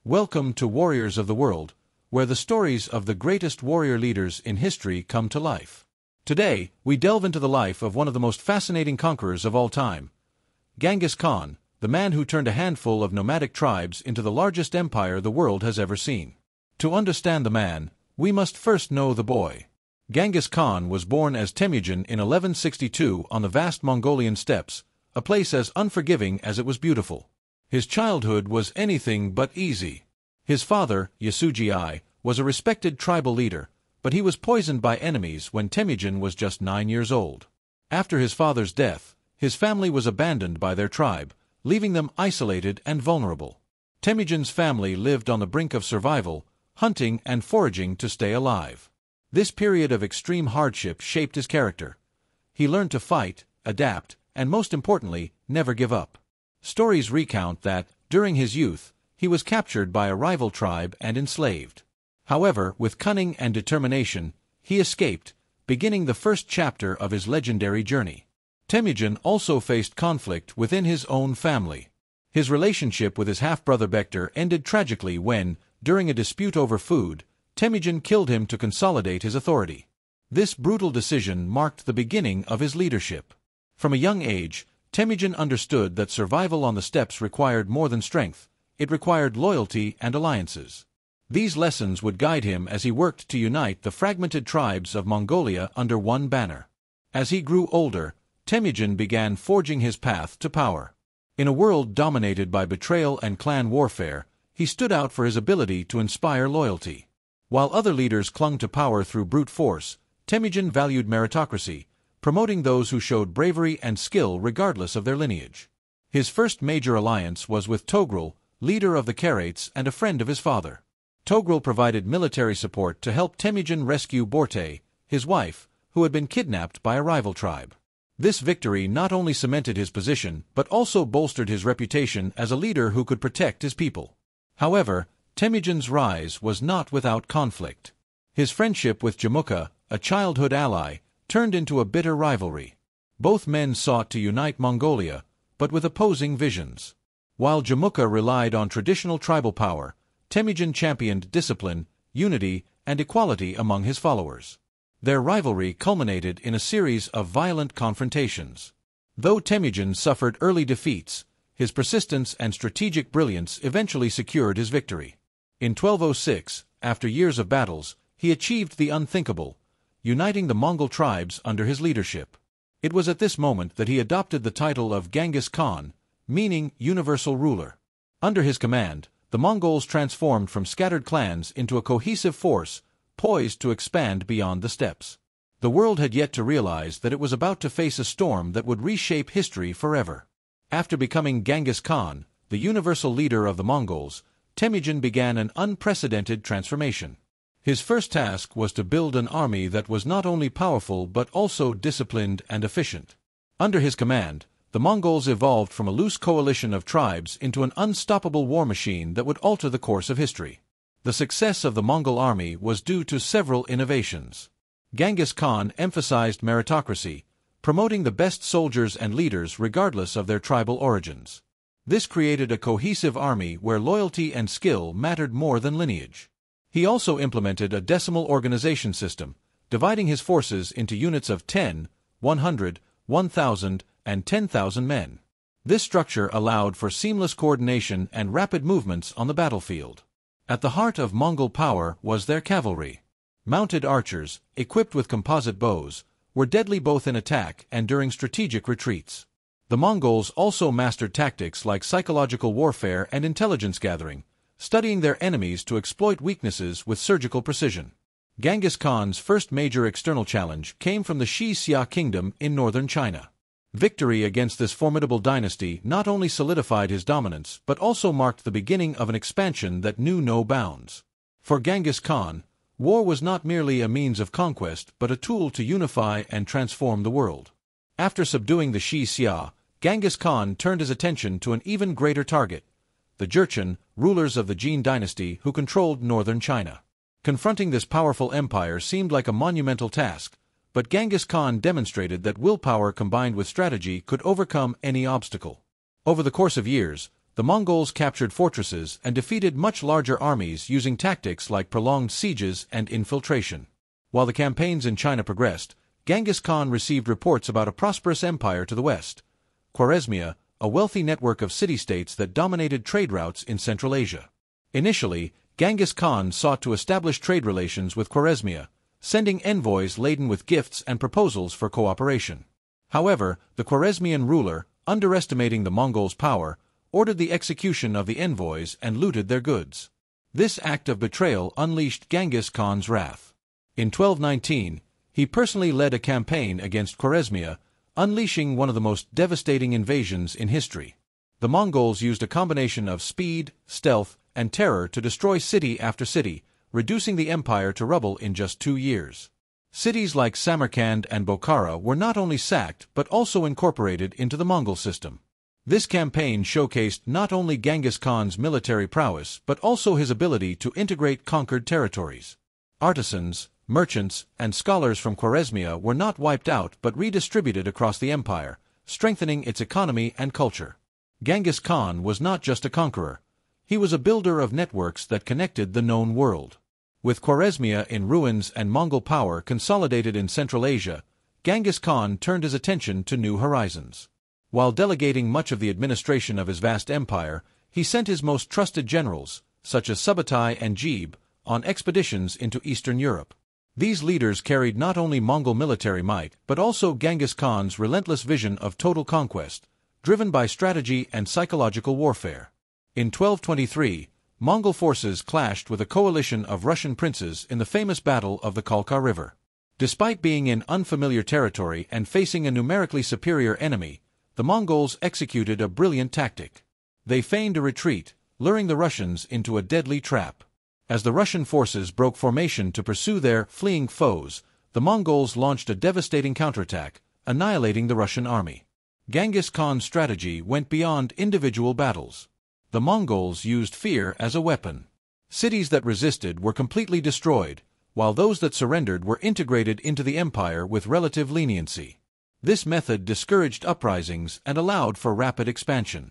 Welcome to Warriors of the World, where the stories of the greatest warrior leaders in history come to life. Today, we delve into the life of one of the most fascinating conquerors of all time, Genghis Khan, the man who turned a handful of nomadic tribes into the largest empire the world has ever seen. To understand the man, we must first know the boy. Genghis Khan was born as Temüjin in 1162 on the vast Mongolian steppes, a place as unforgiving as it was beautiful. His childhood was anything but easy. His father, Yasuji I, was a respected tribal leader, but he was poisoned by enemies when Temüjin was just 9 years old. After his father's death, his family was abandoned by their tribe, leaving them isolated and vulnerable. Temüjin's family lived on the brink of survival, hunting and foraging to stay alive. This period of extreme hardship shaped his character. He learned to fight, adapt, and most importantly, never give up. Stories recount that, during his youth, he was captured by a rival tribe and enslaved. However, with cunning and determination, he escaped, beginning the first chapter of his legendary journey. Temüjin also faced conflict within his own family. His relationship with his half-brother Bektir ended tragically when, during a dispute over food, Temüjin killed him to consolidate his authority. This brutal decision marked the beginning of his leadership. From a young age, Temüjin understood that survival on the steppes required more than strength, it required loyalty and alliances. These lessons would guide him as he worked to unite the fragmented tribes of Mongolia under one banner. As he grew older, Temüjin began forging his path to power. In a world dominated by betrayal and clan warfare, he stood out for his ability to inspire loyalty. While other leaders clung to power through brute force, Temüjin valued meritocracy, promoting those who showed bravery and skill regardless of their lineage. His first major alliance was with Togrul, leader of the Khwarezmians and a friend of his father. Togrul provided military support to help Temüjin rescue Borte, his wife, who had been kidnapped by a rival tribe. This victory not only cemented his position but also bolstered his reputation as a leader who could protect his people. However, Temüjin's rise was not without conflict. His friendship with Jamuka, a childhood ally, turned into a bitter rivalry. Both men sought to unite Mongolia, but with opposing visions. While Jamuka relied on traditional tribal power, Temüjin championed discipline, unity, and equality among his followers. Their rivalry culminated in a series of violent confrontations. Though Temüjin suffered early defeats, his persistence and strategic brilliance eventually secured his victory. In 1206, after years of battles, he achieved the unthinkable, uniting the Mongol tribes under his leadership. It was at this moment that he adopted the title of Genghis Khan, meaning universal ruler. Under his command, the Mongols transformed from scattered clans into a cohesive force, poised to expand beyond the steppes. The world had yet to realize that it was about to face a storm that would reshape history forever. After becoming Genghis Khan, the universal leader of the Mongols, Temüjin began an unprecedented transformation. His first task was to build an army that was not only powerful but also disciplined and efficient. Under his command, the Mongols evolved from a loose coalition of tribes into an unstoppable war machine that would alter the course of history. The success of the Mongol army was due to several innovations. Genghis Khan emphasized meritocracy, promoting the best soldiers and leaders regardless of their tribal origins. This created a cohesive army where loyalty and skill mattered more than lineage. He also implemented a decimal organization system, dividing his forces into units of 10, 100, 1,000, and 10,000 men. This structure allowed for seamless coordination and rapid movements on the battlefield. At the heart of Mongol power was their cavalry. Mounted archers, equipped with composite bows, were deadly both in attack and during strategic retreats. The Mongols also mastered tactics like psychological warfare and intelligence gathering, studying their enemies to exploit weaknesses with surgical precision. Genghis Khan's first major external challenge came from the Xia kingdom in northern China. Victory against this formidable dynasty not only solidified his dominance but also marked the beginning of an expansion that knew no bounds. For Genghis Khan, war was not merely a means of conquest but a tool to unify and transform the world. After subduing the Xia, Genghis Khan turned his attention to an even greater target, the Jurchen, rulers of the Jin dynasty who controlled northern China. Confronting this powerful empire seemed like a monumental task, but Genghis Khan demonstrated that willpower combined with strategy could overcome any obstacle. Over the course of years, The Mongols captured fortresses and defeated much larger armies using tactics like prolonged sieges and infiltration. While the campaigns in China progressed, Genghis Khan received reports about a prosperous empire to the west, Khwarezmia, a wealthy network of city-states that dominated trade routes in Central Asia. Initially, Genghis Khan sought to establish trade relations with Khwarezmia, sending envoys laden with gifts and proposals for cooperation. However, the Khwarezmian ruler, underestimating the Mongols' power, ordered the execution of the envoys and looted their goods. This act of betrayal unleashed Genghis Khan's wrath. In 1219, he personally led a campaign against Khwarezmia, unleashing one of the most devastating invasions in history. The Mongols used a combination of speed, stealth, and terror to destroy city after city, reducing the empire to rubble in just 2 years. Cities like Samarkand and Bokhara were not only sacked but also incorporated into the Mongol system. This campaign showcased not only Genghis Khan's military prowess but also his ability to integrate conquered territories. Artisans, merchants, and scholars from Khwarezmia were not wiped out but redistributed across the empire, strengthening its economy and culture. Genghis Khan was not just a conqueror. He was a builder of networks that connected the known world. With Khwarezmia in ruins and Mongol power consolidated in Central Asia, Genghis Khan turned his attention to new horizons. While delegating much of the administration of his vast empire, he sent his most trusted generals, such as Subutai and Jebe, on expeditions into Eastern Europe. These leaders carried not only Mongol military might but also Genghis Khan's relentless vision of total conquest, driven by strategy and psychological warfare. In 1223, Mongol forces clashed with a coalition of Russian princes in the famous Battle of the Khalkha River. Despite being in unfamiliar territory and facing a numerically superior enemy, the Mongols executed a brilliant tactic. They feigned a retreat, luring the Russians into a deadly trap. As the Russian forces broke formation to pursue their fleeing foes, the Mongols launched a devastating counterattack, annihilating the Russian army. Genghis Khan's strategy went beyond individual battles. The Mongols used fear as a weapon. Cities that resisted were completely destroyed, while those that surrendered were integrated into the empire with relative leniency. This method discouraged uprisings and allowed for rapid expansion.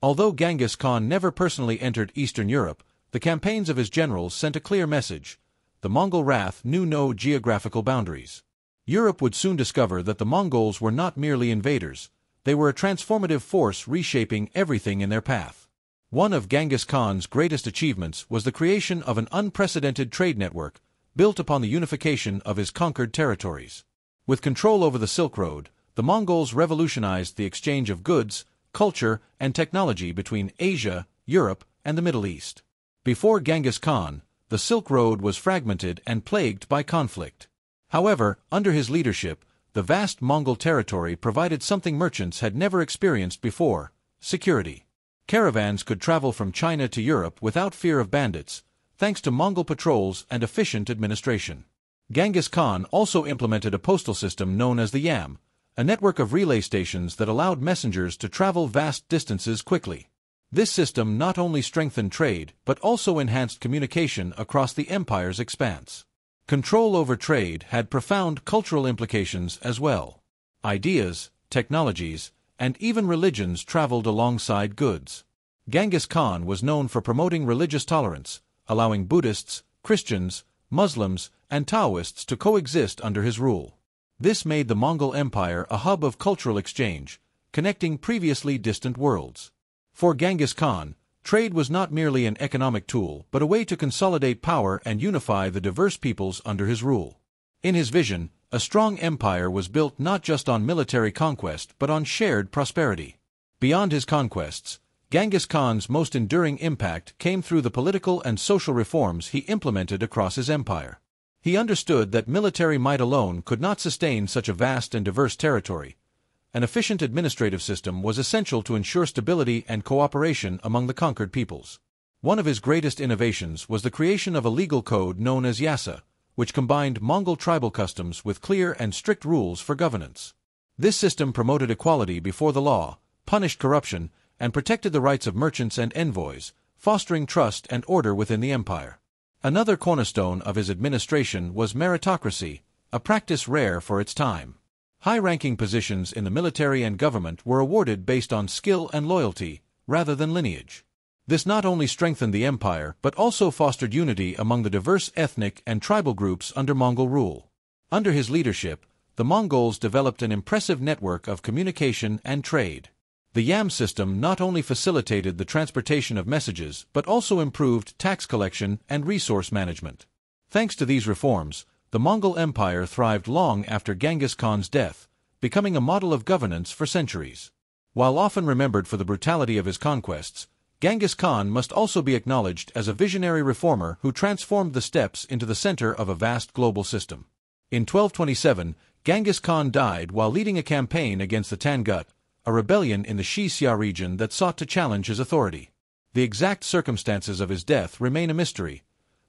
Although Genghis Khan never personally entered Eastern Europe, the campaigns of his generals sent a clear message. The Mongol wrath knew no geographical boundaries. Europe would soon discover that the Mongols were not merely invaders. They were a transformative force reshaping everything in their path. One of Genghis Khan's greatest achievements was the creation of an unprecedented trade network, built upon the unification of his conquered territories. With control over the Silk Road, the Mongols revolutionized the exchange of goods, culture, and technology between Asia, Europe, and the Middle East. Before Genghis Khan, the Silk Road was fragmented and plagued by conflict. However, under his leadership, the vast Mongol territory provided something merchants had never experienced before: security. Caravans could travel from China to Europe without fear of bandits, thanks to Mongol patrols and efficient administration. Genghis Khan also implemented a postal system known as the Yam, a network of relay stations that allowed messengers to travel vast distances quickly. This system not only strengthened trade but also enhanced communication across the empire's expanse. Control over trade had profound cultural implications as well. Ideas, technologies, and even religions traveled alongside goods. Genghis Khan was known for promoting religious tolerance, allowing Buddhists, Christians, Muslims, and Taoists to coexist under his rule. This made the Mongol Empire a hub of cultural exchange, connecting previously distant worlds. For Genghis Khan, trade was not merely an economic tool but a way to consolidate power and unify the diverse peoples under his rule. In his vision, a strong empire was built not just on military conquest but on shared prosperity. Beyond his conquests, Genghis Khan's most enduring impact came through the political and social reforms he implemented across his empire. He understood that military might alone could not sustain such a vast and diverse territory. An efficient administrative system was essential to ensure stability and cooperation among the conquered peoples. One of his greatest innovations was the creation of a legal code known as Yasa, which combined Mongol tribal customs with clear and strict rules for governance. This system promoted equality before the law, punished corruption, and protected the rights of merchants and envoys, fostering trust and order within the empire. Another cornerstone of his administration was meritocracy, a practice rare for its time. High-ranking positions in the military and government were awarded based on skill and loyalty, rather than lineage. This not only strengthened the empire but also fostered unity among the diverse ethnic and tribal groups under Mongol rule. Under his leadership, the Mongols developed an impressive network of communication and trade. The yam system not only facilitated the transportation of messages but also improved tax collection and resource management. Thanks to these reforms, the Mongol Empire thrived long after Genghis Khan's death, becoming a model of governance for centuries. While often remembered for the brutality of his conquests, Genghis Khan must also be acknowledged as a visionary reformer who transformed the steppes into the center of a vast global system. In 1227, Genghis Khan died while leading a campaign against the Tangut, a rebellion in the Xia region that sought to challenge his authority. The exact circumstances of his death remain a mystery.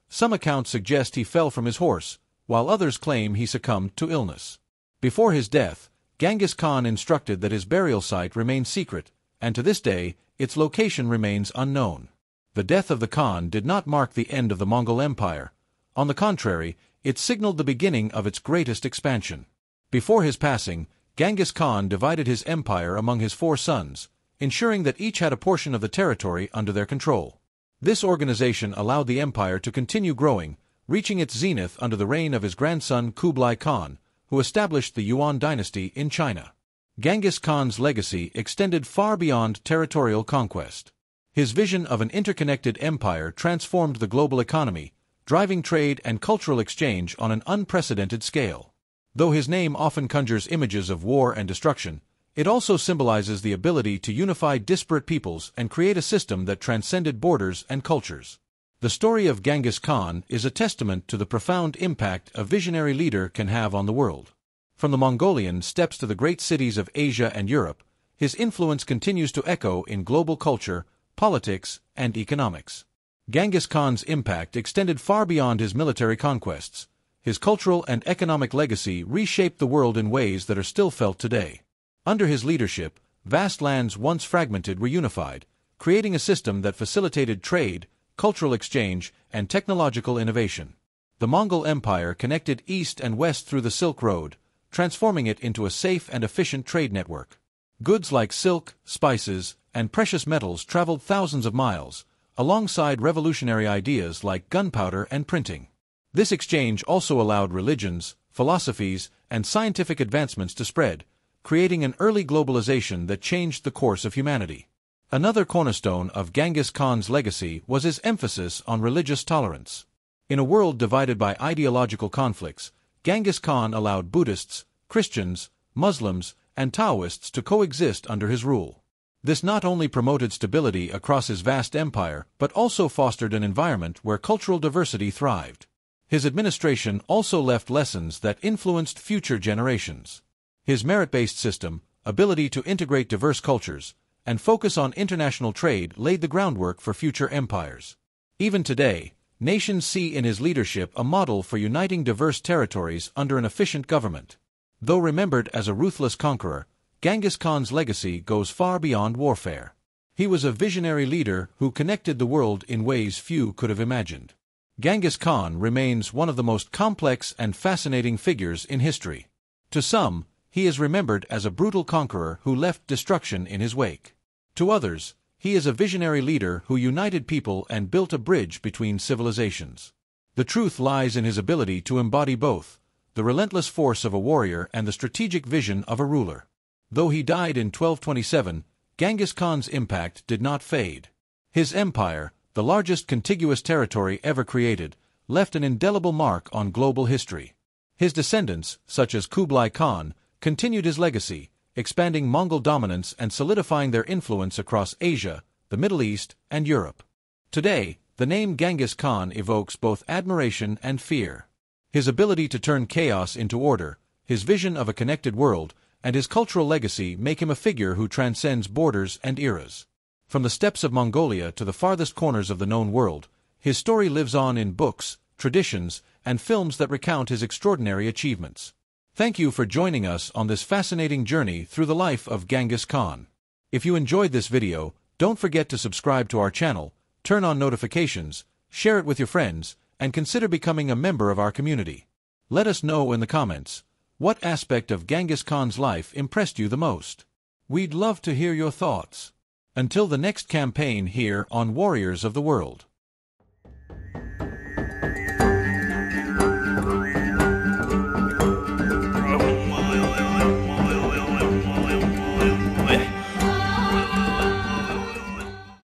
Some accounts suggest he fell from his horse, while others claim he succumbed to illness. Before his death, Genghis Khan instructed that his burial site remain secret, and to this day, its location remains unknown. The death of the Khan did not mark the end of the Mongol Empire. On the contrary, it signaled the beginning of its greatest expansion. Before his passing, Genghis Khan divided his empire among his 4 sons, ensuring that each had a portion of the territory under their control. This organization allowed the empire to continue growing, reaching its zenith under the reign of his grandson Kublai Khan, who established the Yuan dynasty in China. Genghis Khan's legacy extended far beyond territorial conquest. His vision of an interconnected empire transformed the global economy, driving trade and cultural exchange on an unprecedented scale. Though his name often conjures images of war and destruction, it also symbolizes the ability to unify disparate peoples and create a system that transcended borders and cultures. The story of Genghis Khan is a testament to the profound impact a visionary leader can have on the world. From the Mongolian steppes to the great cities of Asia and Europe, his influence continues to echo in global culture, politics, and economics. Genghis Khan's impact extended far beyond his military conquests. His cultural and economic legacy reshaped the world in ways that are still felt today. Under his leadership, vast lands once fragmented were unified, creating a system that facilitated trade, cultural exchange, and technological innovation. The Mongol Empire connected east and west through the Silk Road, transforming it into a safe and efficient trade network. Goods like silk, spices, and precious metals traveled thousands of miles, alongside revolutionary ideas like gunpowder and printing. This exchange also allowed religions, philosophies, and scientific advancements to spread, creating an early globalization that changed the course of humanity. Another cornerstone of Genghis Khan's legacy was his emphasis on religious tolerance. In a world divided by ideological conflicts, Genghis Khan allowed Buddhists, Christians, Muslims, and Taoists to coexist under his rule. This not only promoted stability across his vast empire but also fostered an environment where cultural diversity thrived. His administration also left lessons that influenced future generations. His merit-based system, ability to integrate diverse cultures, and focus on international trade laid the groundwork for future empires. Even today, nations see in his leadership a model for uniting diverse territories under an efficient government. Though remembered as a ruthless conqueror, Genghis Khan's legacy goes far beyond warfare. He was a visionary leader who connected the world in ways few could have imagined. Genghis Khan remains one of the most complex and fascinating figures in history. To some, he is remembered as a brutal conqueror who left destruction in his wake. To others, he is a visionary leader who united people and built a bridge between civilizations. The truth lies in his ability to embody both, the relentless force of a warrior and the strategic vision of a ruler. Though he died in 1227, Genghis Khan's impact did not fade. His empire, the largest contiguous territory ever created, left an indelible mark on global history. His descendants, such as Kublai Khan, continued his legacy, expanding Mongol dominance and solidifying their influence across Asia, the Middle East, and Europe. Today, the name Genghis Khan evokes both admiration and fear. His ability to turn chaos into order, his vision of a connected world, and his cultural legacy make him a figure who transcends borders and eras. From the steppes of Mongolia to the farthest corners of the known world, his story lives on in books, traditions, and films that recount his extraordinary achievements. Thank you for joining us on this fascinating journey through the life of Genghis Khan. If you enjoyed this video, don't forget to subscribe to our channel, turn on notifications, share it with your friends, and consider becoming a member of our community. Let us know in the comments, what aspect of Genghis Khan's life impressed you the most? We'd love to hear your thoughts. Until the next campaign here on Warriors of the World.